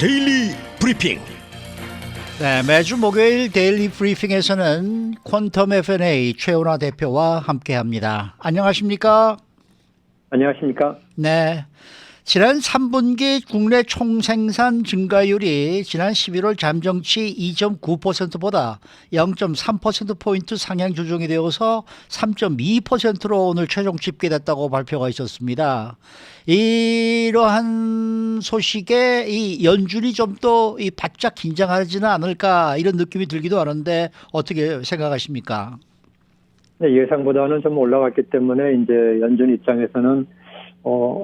데일리 브리핑. 네, 매주 목요일 데일리 브리핑에서는 퀀텀 F&A 최은하 대표와 함께합니다. 안녕하십니까? 안녕하십니까? 네, 지난 3분기 국내 총생산 증가율이 지난 11월 잠정치 2.9%보다 0.3%포인트 상향 조정이 되어서 3.2%로 오늘 최종 집계됐다고 발표가 있었습니다. 이러한 소식에 이 연준이 좀 더 이 바짝 긴장하지는 않을까 이런 느낌이 들기도 하는데 어떻게 생각하십니까? 네, 예상보다는 좀 올라갔기 때문에 이제 연준 입장에서는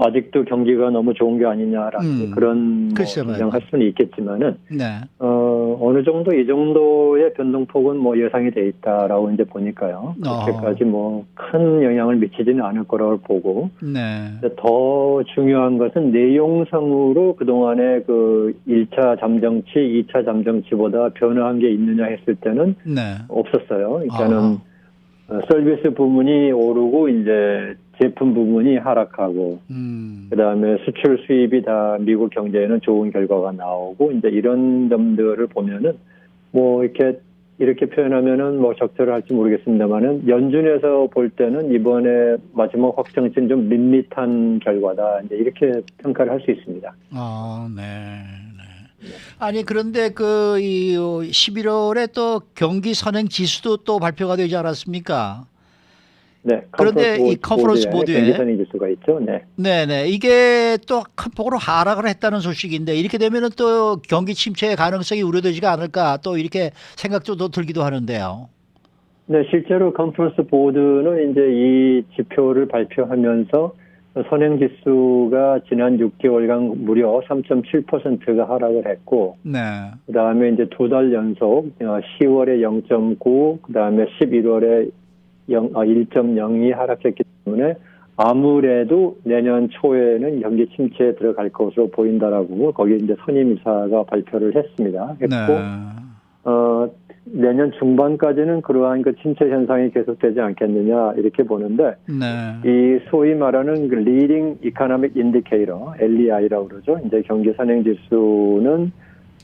아직도 경기가 너무 좋은 게 아니냐라는 그런 긴장할 수는 있겠지만은 네. 어느 정도 이 정도의 변동폭은 뭐 예상이 돼 있다라고 이제 보니까요. 그렇게까지 뭐 큰 영향을 미치지는 않을 거라고 보고. 네. 더 중요한 것은 내용상으로 그동안에 그 1차 잠정치, 2차 잠정치보다 변화한 게 있느냐 했을 때는 네. 없었어요. 그러니까는 서비스 부문이 오르고 이제 제품 부문이 하락하고 그다음에 수출 수입이 다 미국 경제에는 좋은 결과가 나오고 이제 이런 점들을 보면은 뭐 이렇게 표현하면은 뭐 적절할지 모르겠습니다만은 연준에서 볼 때는 이번에 마지막 확정치는 좀 밋밋한 결과다 이제 이렇게 평가를 할 수 있습니다. 네. 아니 그런데 이 11월에 또 경기 선행 지수도 또 발표가 되지 않았습니까? 네. 그런데 이 컨퍼런스 보드에 경기 선행 지수가 있죠. 네. 네네 이게 또 큰 폭으로 하락을 했다는 소식인데 이렇게 되면은 또 경기 침체의 가능성이 우려되지가 않을까 또 이렇게 생각도 더 들기도 하는데요. 네, 실제로 컨퍼런스 보드는 이제 이 지표를 발표하면서 선행지수가 지난 6개월간 무려 3.7%가 하락을 했고, 네. 그 다음에 이제 2달 연속 10월에 0.9, 그 다음에 11월에 1.02 하락했기 때문에 아무래도 내년 초에는 경기 침체에 들어갈 것으로 보인다라고 거기 이제 선임이사가 발표를 했습니다. 했고, 네. 내년 중반까지는 그러한 그 침체 현상이 계속되지 않겠느냐 이렇게 보는데 네. 이 소위 말하는 그 Leading Economic Indicator (LEI라고 그러죠). 이제 경기 선행 지수는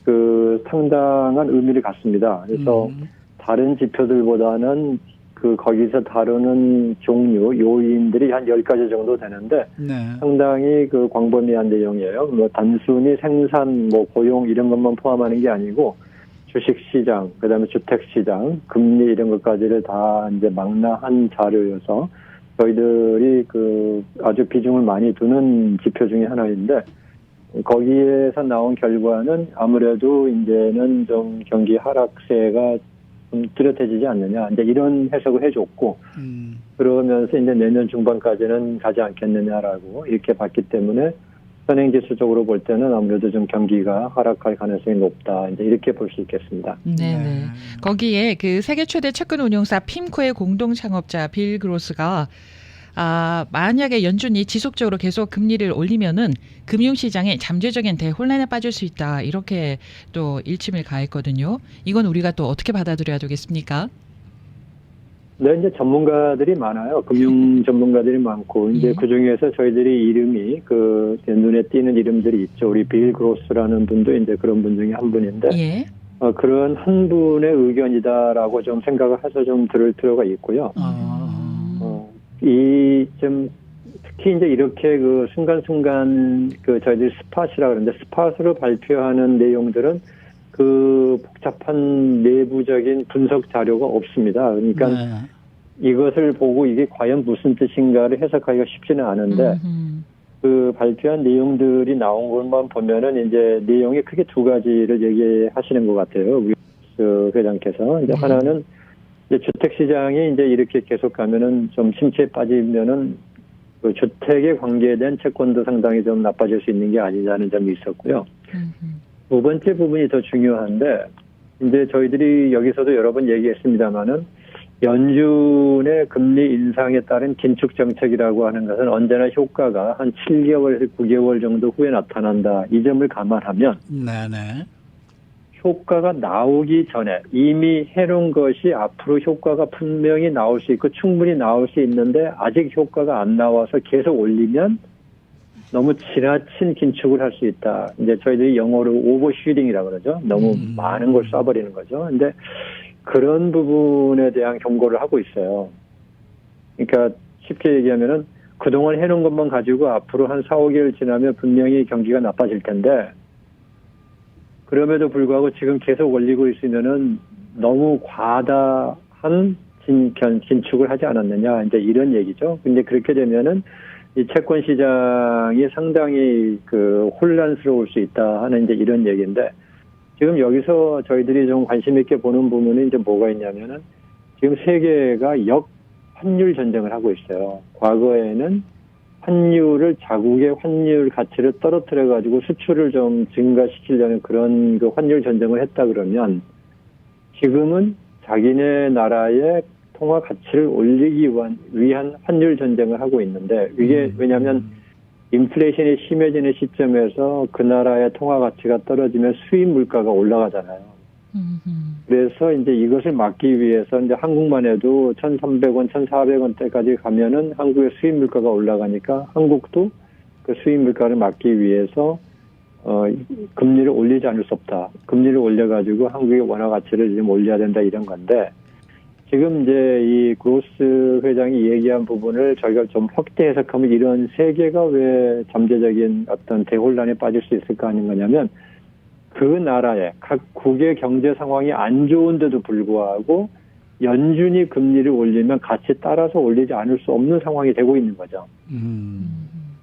그 상당한 의미를 갖습니다. 그래서 다른 지표들보다는 그 거기서 다루는 종류 요인들이 한 10가지 정도 되는데 네. 상당히 그 광범위한 내용이에요. 뭐 단순히 생산, 뭐 고용 이런 것만 포함하는 게 아니고 주식시장, 그다음에 주택시장, 금리 이런 것까지를 다 이제 망라한 자료여서 저희들이 그 아주 비중을 많이 두는 지표 중에 하나인데 거기에서 나온 결과는 아무래도 이제는 좀 경기 하락세가 좀 뚜렷해지지 않느냐 이제 이런 해석을 해줬고 그러면서 이제 내년 중반까지는 가지 않겠느냐라고 이렇게 봤기 때문에 선행지수적으로 볼 때는 아무래도 좀 경기가 하락할 가능성이 높다. 이제 이렇게 볼 수 있겠습니다. 네네. 거기에 그 세계 최대 채권 운용사 핌코의 공동 창업자 빌 그로스가 만약에 연준이 지속적으로 계속 금리를 올리면은 금융시장에 잠재적인 대혼란에 빠질 수 있다. 이렇게 또 일침을 가했거든요. 이건 우리가 또 어떻게 받아들여야 되겠습니까? 네, 이제 전문가들이 많아요. 금융 전문가들이 많고, 이제 그 중에서 저희들이 이름이 눈에 띄는 이름들이 있죠. 우리 빌 그로스라는 분도 이제 그런 분 중에 한 분인데, 예. 그런 한 분의 의견이다라고 좀 생각을 해서 좀 들을 필요가 있고요. 특히 이제 이렇게 그 순간순간 저희들이 스팟이라 그러는데 스팟으로 발표하는 내용들은 그 복잡한 내부적인 분석 자료가 없습니다. 그러니까 이것을 보고 이게 과연 무슨 뜻인가를 해석하기가 쉽지는 않은데 그 발표한 내용들이 나온 것만 보면은 이제 내용이 크게 두 가지를 얘기하시는 것 같아요. 그 회장께서 이제 하나는 이제 주택 시장이 이제 이렇게 계속 가면은 좀 침체에 빠지면은 그 주택에 관계된 채권도 상당히 좀 나빠질 수 있는 게 아니냐는 점이 있었고요. 두 번째 부분이 더 중요한데, 이제 저희들이 여기서도 여러 번 얘기했습니다만은, 연준의 금리 인상에 따른 긴축 정책이라고 하는 것은 언제나 효과가 한 7개월에서 9개월 정도 후에 나타난다. 이 점을 감안하면, 네네. 효과가 나오기 전에 이미 해놓은 것이 앞으로 효과가 분명히 나올 수 있고 충분히 나올 수 있는데 아직 효과가 안 나와서 계속 올리면 너무 지나친 긴축을 할 수 있다. 이제 저희들이 영어로 오버슈팅이라고 그러죠. 너무 많은 걸 쏴버리는 거죠. 근데 그런 부분에 대한 경고를 하고 있어요. 그러니까 쉽게 얘기하면은 그동안 해놓은 것만 가지고 앞으로 한 4, 5개월 지나면 분명히 경기가 나빠질 텐데 그럼에도 불구하고 지금 계속 올리고 있으면은 너무 과다한 긴축을 하지 않았느냐 이제 이런 얘기죠. 근데 그렇게 되면은 이 채권 시장이 상당히 그 혼란스러울 수 있다 하는 이제 이런 얘기인데 지금 여기서 저희들이 좀 관심 있게 보는 부분은 이제 뭐가 있냐면은 지금 세계가 환율 전쟁을 하고 있어요. 과거에는 환율을 자국의 환율 가치를 떨어뜨려 가지고 수출을 좀 증가시키려는 그런 그 환율 전쟁을 했다 그러면 지금은 자기네 나라의 통화 가치를 올리기 위한 환율 전쟁을 하고 있는데 이게 왜냐하면 인플레이션이 심해지는 시점에서 그 나라의 통화 가치가 떨어지면 수입 물가가 올라가잖아요. 그래서 이제 이것을 막기 위해서 이제 한국만 해도 1,300원, 1,400원대까지 가면은 한국의 수입 물가가 올라가니까 한국도 그 수입 물가를 막기 위해서 금리를 올리지 않을 수 없다. 금리를 올려가지고 한국의 원화 가치를 좀 올려야 된다 이런 건데 지금 이제 이 그로스 회장이 얘기한 부분을 저희가 좀 확대 해석하면 이런 세계가 왜 잠재적인 어떤 대혼란에 빠질 수 있을까 하는 거냐면 그 나라의 각국의 경제 상황이 안 좋은데도 불구하고 연준이 금리를 올리면 같이 따라서 올리지 않을 수 없는 상황이 되고 있는 거죠.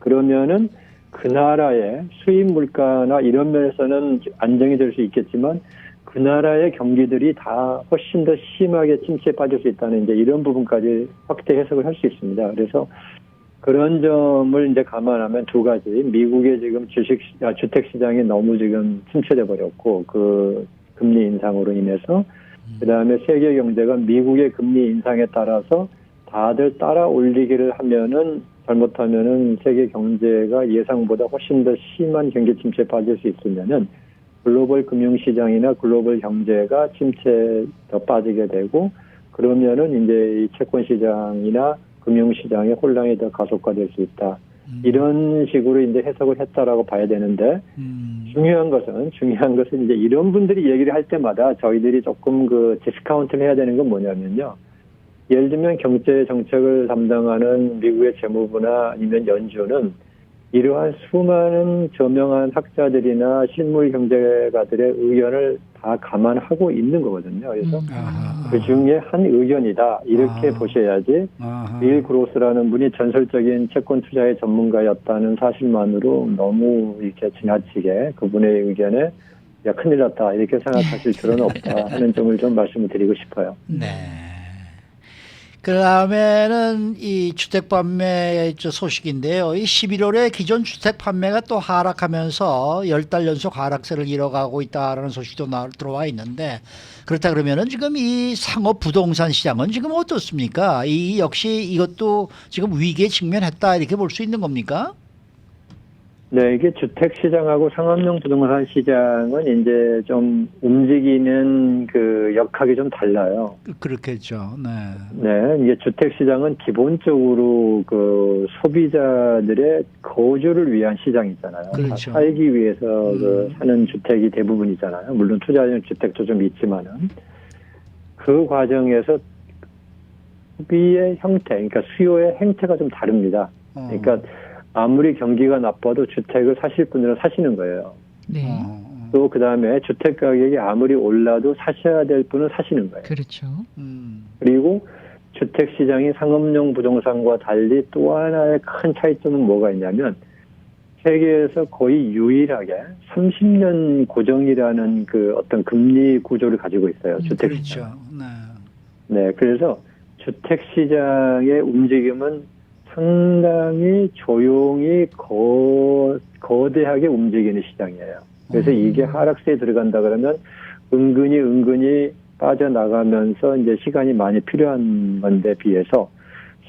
그러면은 그 나라의 수입 물가나 이런 면에서는 안정이 될 수 있겠지만 그 나라의 경기들이 다 훨씬 더 심하게 침체에 빠질 수 있다는 이제 이런 부분까지 확대 해석을 할 수 있습니다. 그래서 그런 점을 이제 감안하면 두 가지. 미국의 지금 주택 시장이 너무 지금 침체돼 버렸고 그 금리 인상으로 인해서 그다음에 세계 경제가 미국의 금리 인상에 따라서 다들 따라 올리기를 하면은 잘못하면은 세계 경제가 예상보다 훨씬 더 심한 경기 침체에 빠질 수 있으면은 글로벌 금융시장이나 글로벌 경제가 침체에 더 빠지게 되고 그러면은 이제 이 채권시장이나 금융시장의 혼란이 더 가속화될 수 있다. 이런 식으로 이제 해석을 했다라고 봐야 되는데 중요한 것은 이제 이런 분들이 얘기를 할 때마다 저희들이 조금 그 디스카운트를 해야 되는 건 뭐냐면요. 예를 들면 경제 정책을 담당하는 미국의 재무부나 아니면 연준은 이러한 수많은 저명한 학자들이나 실물 경제가들의 의견을 다 감안하고 있는 거거든요. 그래서 그 중에 한 의견이다. 이렇게 보셔야지 빌 그로스라는 분이 전설적인 채권 투자의 전문가였다는 사실만으로 너무 이렇게 지나치게 그분의 의견에 야 큰일 났다 이렇게 생각하실 필요는 없다 하는 점을 좀 말씀을 드리고 싶어요. 네. 그 다음에는 이 주택 판매 소식인데요. 이 11월에 기존 주택 판매가 또 하락하면서 10달 연속 하락세를 이어가고 있다라는 소식도 들어와 있는데 그렇다 그러면은 지금 이 상업 부동산 시장은 지금 어떻습니까? 이 역시 이것도 지금 위기에 직면했다 이렇게 볼 수 있는 겁니까? 네, 이게 주택 시장하고 상업용 부동산 시장은 이제 좀 움직이는 그 역학이 좀 달라요. 그렇겠죠. 네. 네, 이게 주택 시장은 기본적으로 그 소비자들의 거주를 위한 시장이잖아요. 그렇죠. 살기 위해서 그 사는 주택이 대부분이잖아요. 물론 투자용 주택도 좀 있지만은 그 과정에서 소비의 형태, 그러니까 수요의 행태가 좀 다릅니다. 그러니까 아무리 경기가 나빠도 주택을 사실 분들은 사시는 거예요. 네. 또 그다음에 주택 가격이 아무리 올라도 사셔야 될 분은 사시는 거예요. 그렇죠. 그리고 주택 시장이 상업용 부동산과 달리 또 하나의 큰 차이점은 뭐가 있냐면 세계에서 거의 유일하게 30년 고정이라는 그 어떤 금리 구조를 가지고 있어요. 주택 시장. 그렇죠. 네, 그래서 주택 시장의 움직임은 상당히 조용히 거대하게 움직이는 시장이에요. 그래서 이게 하락세에 들어간다 그러면 은근히 빠져나가면서 이제 시간이 많이 필요한 건데 비해서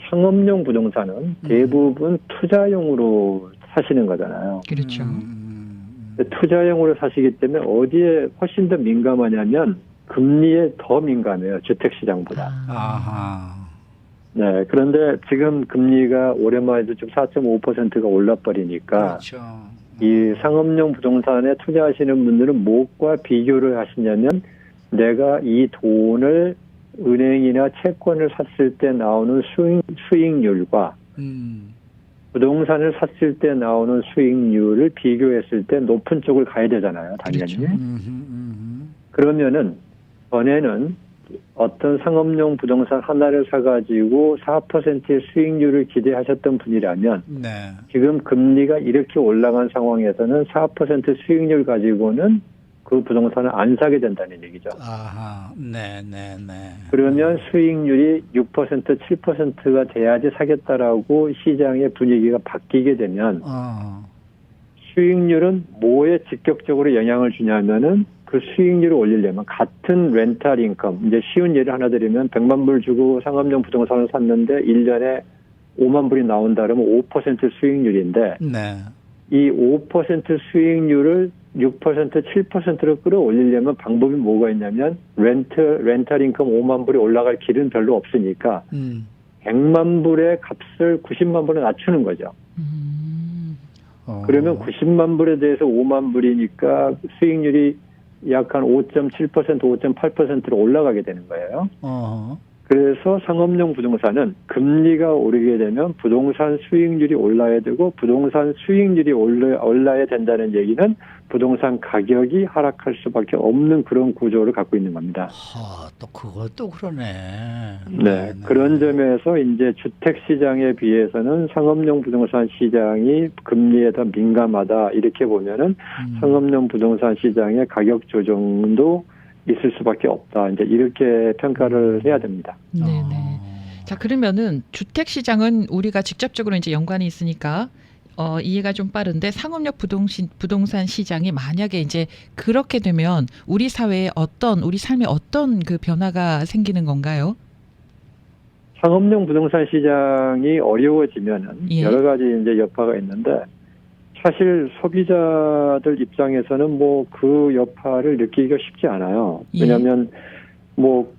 상업용 부동산은 대부분 투자용으로 사시는 거잖아요. 그렇죠. 투자용으로 사시기 때문에 어디에 훨씬 더 민감하냐면 금리에 더 민감해요. 주택 시장보다. 아하. 네. 그런데 지금 금리가 올해만 해도 지금 4.5%가 올라버리니까 그렇죠. 이 상업용 부동산에 투자하시는 분들은 무엇과 비교를 하시냐면 내가 이 돈을 은행이나 채권을 샀을 때 나오는 수익률과 부동산을 샀을 때 나오는 수익률을 비교했을 때 높은 쪽을 가야 되잖아요. 당연히. 그렇죠. 그러면은 전에는 어떤 상업용 부동산 하나를 사가지고 4%의 수익률을 기대하셨던 분이라면 네. 지금 금리가 이렇게 올라간 상황에서는 4% 수익률 가지고는 그 부동산을 안 사게 된다는 얘기죠. 아하. 네, 네, 네. 그러면 수익률이 6%, 7%가 돼야지 사겠다라고 시장의 분위기가 바뀌게 되면 수익률은 뭐에 직접적으로 영향을 주냐면은 그 수익률을 올리려면 같은 렌탈 인컴, 이제 쉬운 예를 하나 드리면 100만 불 주고 상업용 부동산을 샀는데 1년에 5만 불이 나온다 그러면 5% 수익률인데 네. 이 5% 수익률을 6%, 7%로 끌어올리려면 방법이 뭐가 있냐면 렌탈 인컴 5만 불이 올라갈 길은 별로 없으니까 100만 불의 값을 90만 불에 낮추는 거죠. 그러면 90만 불에 대해서 5만 불이니까 수익률이 약 한 5.7%, 5.8%로 올라가게 되는 거예요. 그래서 상업용 부동산은 금리가 오르게 되면 부동산 수익률이 올라야 되고 부동산 수익률이 올라야 된다는 얘기는 부동산 가격이 하락할 수밖에 없는 그런 구조를 갖고 있는 겁니다. 또 그것도 그러네. 네, 그런 점에서 이제 주택 시장에 비해서는 상업용 부동산 시장이 금리에 더 민감하다 이렇게 보면은 상업용 부동산 시장의 가격 조정도 있을 수밖에 없다. 이제 이렇게 평가를 해야 됩니다. 네네. 자, 그러면은 주택 시장은 우리가 직접적으로 이제 연관이 있으니까 이해가 좀 빠른데 상업용 부동산 시장이 만약에 이제 그렇게 되면 우리 사회에 우리 삶에 어떤 그 변화가 생기는 건가요? 상업용 부동산 시장이 어려워지면은 예. 여러 가지 이제 여파가 있는데 사실 소비자들 입장에서는 뭐 그 여파를 느끼기가 쉽지 않아요. 왜냐하면 뭐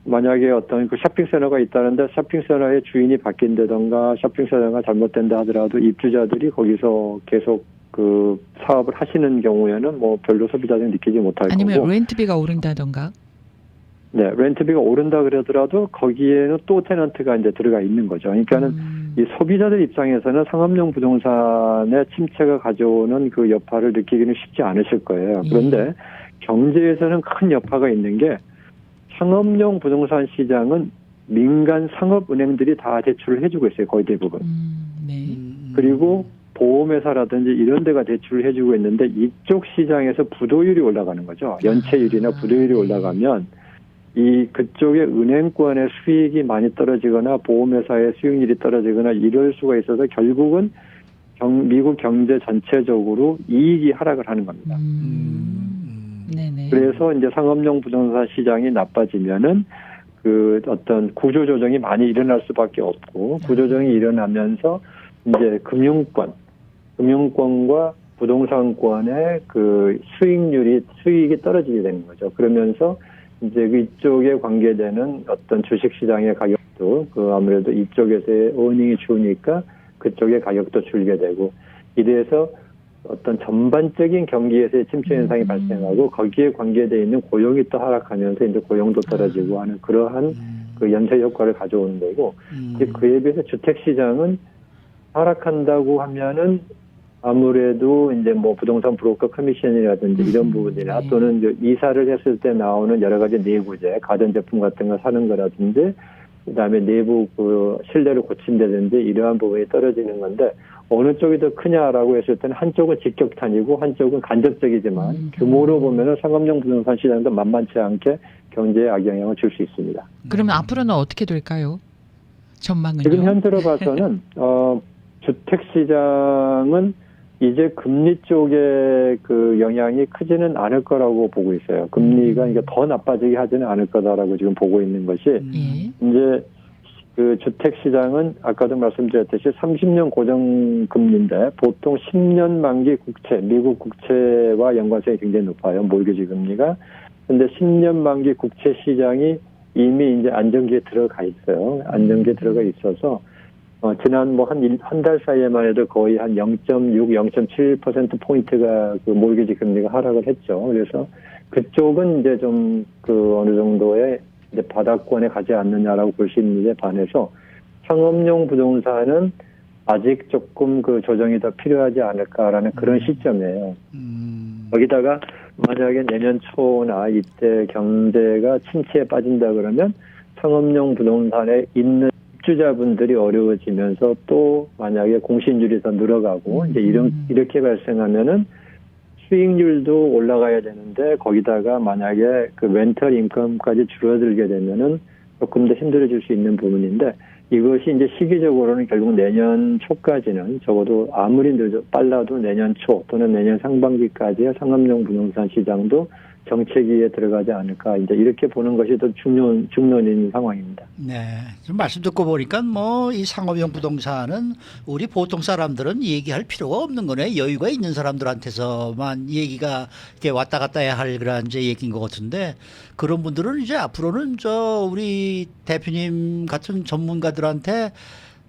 만약에 어떤 그 쇼핑센터가 있다는데 쇼핑센터의 주인이 바뀐다던가 쇼핑센터가 잘못된다 하더라도 입주자들이 거기서 계속 그 사업을 하시는 경우에는 뭐 별로 소비자들이 느끼지 못할 아니면 거고. 렌트비가 오른다던가. 네, 렌트비가 오른다 그러더라도 거기에는 또 테넌트가 이제 들어가 있는 거죠. 그러니까는 이 소비자들 입장에서는 상업용 부동산의 침체가 가져오는 그 여파를 느끼기는 쉽지 않으실 거예요. 그런데 경제에서는 큰 여파가 있는 게 상업용 부동산 시장은 민간 상업은행들이 다 대출을 해주고 있어요. 거의 대부분. 네. 그리고 보험회사라든지 이런 데가 대출을 해주고 있는데 이쪽 시장에서 부도율이 올라가는 거죠. 연체율이나 부도율이 올라가면 이 그쪽의 은행권의 수익이 많이 떨어지거나 보험회사의 수익률이 떨어지거나 이럴 수가 있어서 결국은 미국 경제 전체적으로 이익이 하락을 하는 겁니다. 네네. 그래서 이제 상업용 부동산 시장이 나빠지면은 그 어떤 구조조정이 많이 일어날 수밖에 없고 구조조정이 일어나면서 이제 금융권과 부동산권의 그 수익이 떨어지게 되는 거죠. 그러면서 이제 그쪽에 관계되는 어떤 주식시장의 가격도 아무래도 이쪽에서의 어닝이 좋으니까 그쪽의 가격도 줄게 되고 이래서 어떤 전반적인 경기에서의 침체 현상이 발생하고 거기에 관계되어 있는 고용이 또 하락하면서 이제 고용도 떨어지고 하는 그러한 그 연쇄 효과를 가져오는 거고 이제 그에 비해서 주택시장은 하락한다고 하면은 아무래도 이제 뭐 부동산 브로커 커미션이라든지 이런 부분이나 또는 이제 이사를 했을 때 나오는 여러 가지 내부재, 가전제품 같은 거 사는 거라든지 그다음에 내부 그 실내를 고친다든지 이러한 부분이 떨어지는 건데 어느 쪽이 더 크냐라고 했을 때는 한쪽은 직격탄이고 한쪽은 간접적이지만 규모로 보면은 상업용 부동산 시장도 만만치 않게 경제에 악영향을 줄 수 있습니다. 그러면 앞으로는 어떻게 될까요? 전망은요? 지금 현재로 봐서는 주택 시장은 이제 금리 쪽에 그 영향이 크지는 않을 거라고 보고 있어요. 금리가 이게 더 나빠지게 하지는 않을 거다라고 지금 보고 있는 것이 이제 그 주택 시장은 아까도 말씀드렸듯이 30년 고정 금리인데 보통 10년 만기 국채, 미국 국채와 연관성이 굉장히 높아요. 몰기지 금리가. 근데 10년 만기 국채 시장이 이미 이제 안정기에 들어가 있어요. 안정기에 들어가 있어서 지난 뭐 한 달 사이에만 해도 거의 한 0.6, 0.7% 포인트가 그 모기지 금리가 하락을 했죠. 그래서 그쪽은 이제 좀 그 어느 정도의 이제 바닥권에 가지 않느냐라고 볼 수 있는데 반해서 상업용 부동산은 아직 조금 그 조정이 더 필요하지 않을까라는 그런 시점이에요. 거기다가 만약에 내년 초나 이때 경제가 침체에 빠진다 그러면 상업용 부동산에 있는 입주자분들이 어려워지면서 또 만약에 공시인율이 더 늘어가고 이제 이렇게 발생하면은 수익률도 올라가야 되는데 거기다가 만약에 그 렌털 인컴까지 줄어들게 되면은 조금 더 힘들어질 수 있는 부분인데 이것이 이제 시기적으로는 결국 내년 초까지는 적어도 아무리 빨라도 내년 초 또는 내년 상반기까지의 상업용 부동산 시장도 정체기에 들어가지 않을까 이제 이렇게 보는 것이 더 중론인 상황입니다. 네, 좀 말씀 듣고 보니까 뭐 이 상업용 부동산은 우리 보통 사람들은 얘기할 필요가 없는 거네. 여유가 있는 사람들한테서만 얘기가 이렇게 왔다 갔다 해야 할 그런 이제 얘기인 것 같은데 그런 분들은 이제 앞으로는 저 우리 대표님 같은 전문가들한테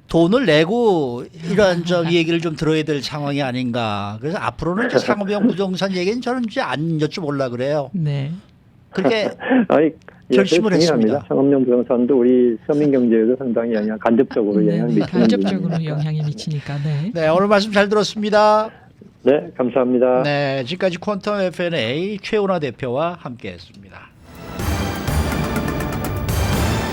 돈을 내고 이런 저 얘기를 좀 들어야 될 상황이 아닌가. 그래서 앞으로는 이제 상업용 부동산 얘기는 저는 이제 안 여쭤보려고 그래요. 네. 그렇게 아니, 결심을 했습니다. 상업용 부동산도 우리 서민 경제에도 상당히 간접적으로 영향을 미치는 간접적으로 부분입니다. 영향이 미치니까. 네. 네, 오늘 말씀 잘 들었습니다. 네, 감사합니다. 네, 지금까지 퀀텀 FNA 최은하 대표와 함께했습니다.